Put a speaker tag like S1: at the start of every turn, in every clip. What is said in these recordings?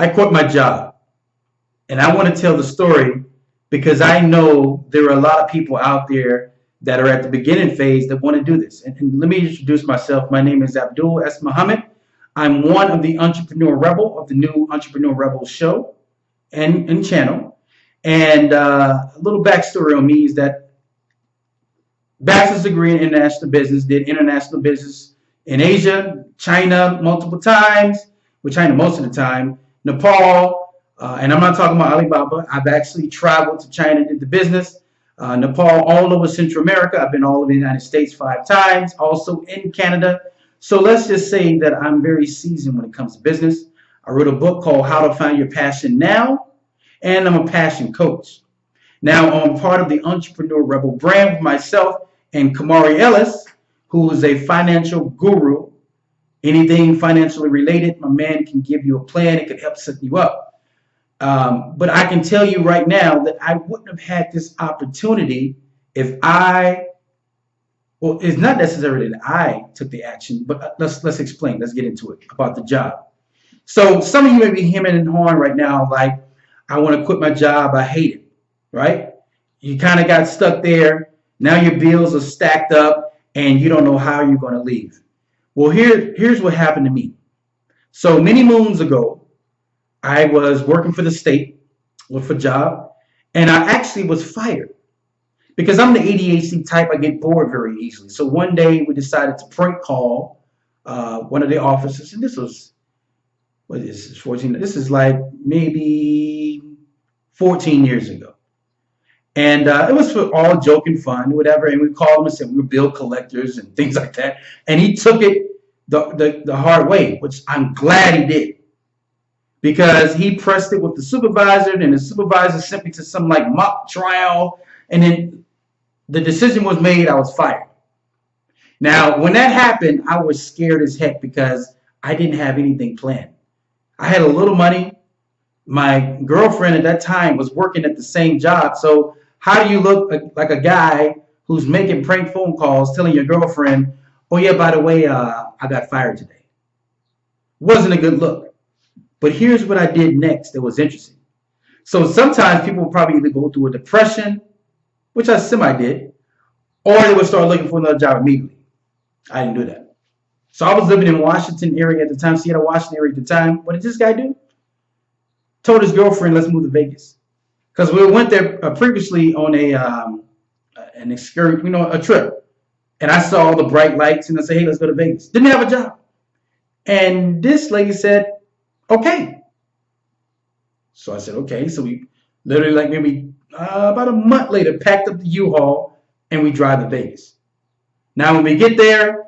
S1: I quit my job, and I want to tell the story because I know there are a lot of people out there that are at the beginning phase that want to do this. And let me introduce myself. My name is Abdul S. Muhammad. I'm one of the Entrepreneur Rebel of the new Entrepreneur Rebel show and channel. And a little backstory on me is that bachelor's degree in international business, did international business in Asia, China multiple times, with China most of the time, Nepal, and I'm not talking about Alibaba. I've actually traveled to China, did the business, Nepal, all over Central America. I've been all over the United States 5 times, also in Canada. So let's just say that I'm very seasoned when it comes to business. I wrote a book called How to Find Your Passion Now, and I'm a passion coach. Now, I'm part of the Entrepreneur Rebel brand with myself and Kamari Ellis, who is a financial guru. Anything financially related, my man can give you a plan. It could help set you up. But I can tell you right now that I wouldn't have had this opportunity if well, it's not necessarily that I took the action, but let's explain. Let's get into it about the job. So some of you may be hemming and hawing right now, like, I want to quit my job. I hate it, right? You kind of got stuck there. Now your bills are stacked up and you don't know how you're going to leave. Well, here's what happened to me. So many moons ago, I was working for the state with a job, and I actually was fired because I'm the ADHD type. I get bored very easily. So one day we decided to prank call one of the officers, and this was, what is this, 14? This is like maybe 14 years ago. And it was for all joke and fun, whatever. And we called him and said we were bill collectors and things like that. And he took it the hard way, which I'm glad he did, because he pressed it with the supervisor, and the supervisor sent me to some like mock trial, and then the decision was made. I was fired. Now, when that happened, I was scared as heck because I didn't have anything planned. I had a little money. My girlfriend at that time was working at the same job. So how do you look like a guy who's making prank phone calls telling your girlfriend, oh yeah, by the way, I got fired today? Wasn't a good look. But here's what I did next that was interesting. So sometimes people will probably either go through a depression, which I semi did, or they would start looking for another job immediately. I didn't do that. So I was living in Washington area at the time, Seattle, Washington area at the time. What did this guy do? Told his girlfriend, let's move to Vegas. Because we went there previously on an excursion, a trip. And I saw all the bright lights, and I said, hey, let's go to Vegas. Didn't have a job. And this lady said, okay. So I said, okay. So we literally, like maybe about a month later, packed up the U-Haul, and we drive to Vegas. Now, when we get there,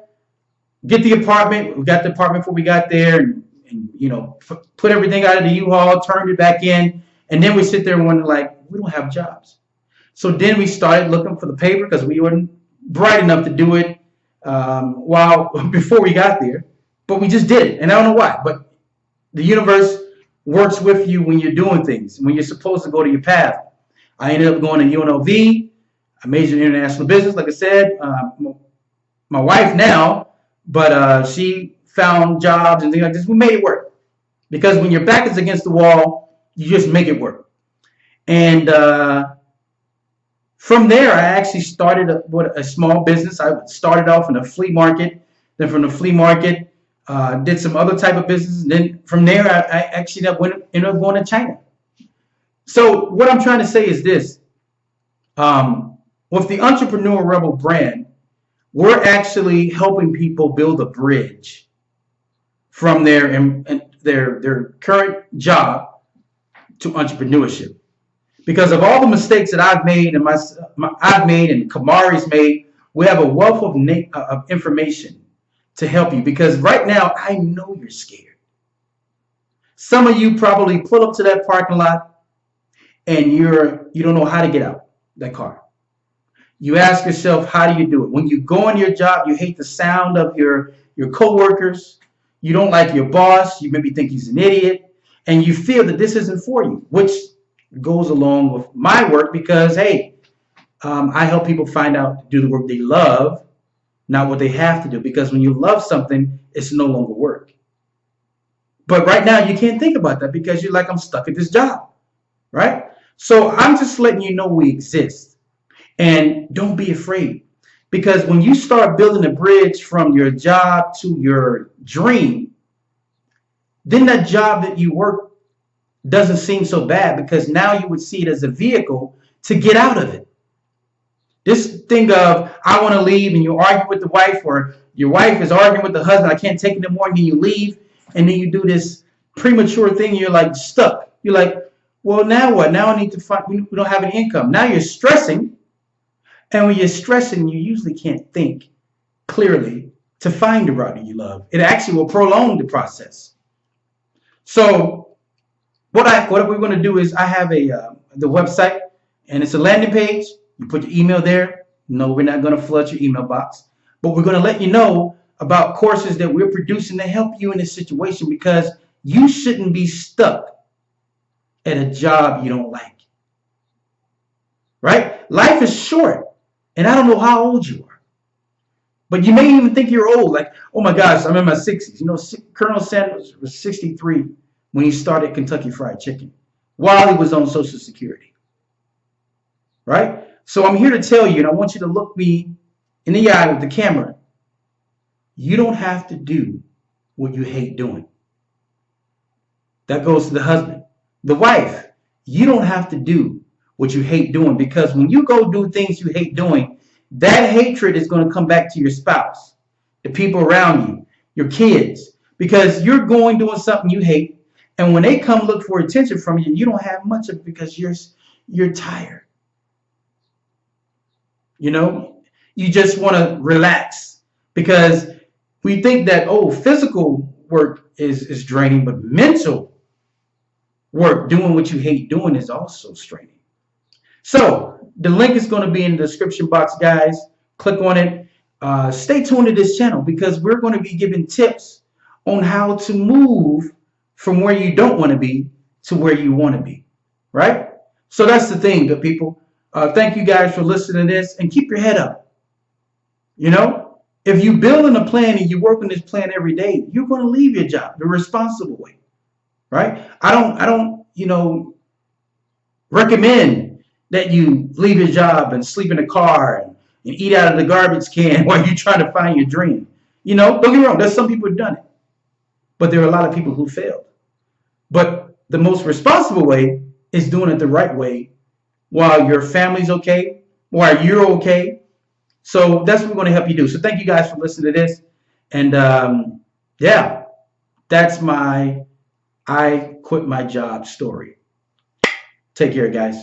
S1: get the apartment. We got the apartment before we got there, and put everything out of the U-Haul, turned it back in, and then we sit there and wonder, like, we don't have jobs. So then we started looking for the paper because we weren't bright enough to do it before we got there, but we just did it, and I don't know why. But the universe works with you when you're doing things, when you're supposed to go to your path. I ended up going to UNLV. I majored in international business, like I said. My wife now, but she found jobs and things like this. We made it work, because when your back is against the wall, you just make it work. And from there, I actually started a small business. I started off in a flea market. Then from the flea market, did some other type of business. And then from there, I actually ended up going to China. So what I'm trying to say is this. With the Entrepreneur Rebel brand, we're actually helping people build a bridge from their current job to entrepreneurship. Because of all the mistakes that I've made and I've made and Kamari's made, we have a wealth of information to help you. Because right now, I know you're scared. Some of you probably pull up to that parking lot and you don't know how to get out that car. You ask yourself, how do you do it? When you go on your job, you hate the sound of your coworkers. You don't like your boss. You maybe think he's an idiot. And you feel that this isn't for you, which goes along with my work because, hey, I help people find out to do the work they love, not what they have to do. Because when you love something, it's no longer work. But right now you can't think about that because you're like, I'm stuck at this job, right? So I'm just letting you know we exist. And don't be afraid. Because when you start building a bridge from your job to your dream, then that job that you work doesn't seem so bad because now you would see it as a vehicle to get out of it. This thing of I want to leave and you argue with the wife or your wife is arguing with the husband, I can't take it anymore, and then you leave and then you do this premature thing, you're like stuck. You're like, well, now what? Now I need to find, we don't have an income. Now you're stressing, and when you're stressing, you usually can't think clearly to find the route you love. It actually will prolong the process. So what we're going to do is I have the website, and it's a landing page. You put your email there. No, we're not going to flood your email box, but we're going to let you know about courses that we're producing to help you in this situation because you shouldn't be stuck at a job you don't like. Right? Life is short, and I don't know how old you are, but you may even think you're old. Like, oh my gosh, I'm in my 60s. You know, Colonel Sanders was 63 when he started Kentucky Fried Chicken while he was on Social Security. Right? So I'm here to tell you, and I want you to look me in the eye with the camera. You don't have to do what you hate doing. That goes to the husband. The wife, you don't have to do what you hate doing because when you go do things you hate doing, that hatred is going to come back to your spouse, the people around you, your kids, because you're going doing something you hate. And when they come look for attention from you, you don't have much of it because you're tired. You know, you just want to relax because we think that, oh, physical work is draining, but mental work, doing what you hate doing, is also straining. So the link is going to be in the description box, guys. Click on it. Stay tuned to this channel because we're going to be giving tips on how to move from where you don't want to be to where you want to be, right? So that's the thing, good people. Thank you guys for listening to this, and keep your head up. You know, if you build in a plan and you work on this plan every day, you're going to leave your job the responsible way, right? I don't, recommend that you leave your job and sleep in a car and eat out of the garbage can while you're trying to find your dream. You know, don't get me wrong. There's some people who've done it, but there are a lot of people who failed. But the most responsible way is doing it the right way while your family's okay, while you're okay. So that's what we're going to help you do. So thank you guys for listening to this. And yeah, that's my I quit my job story. Take care, guys.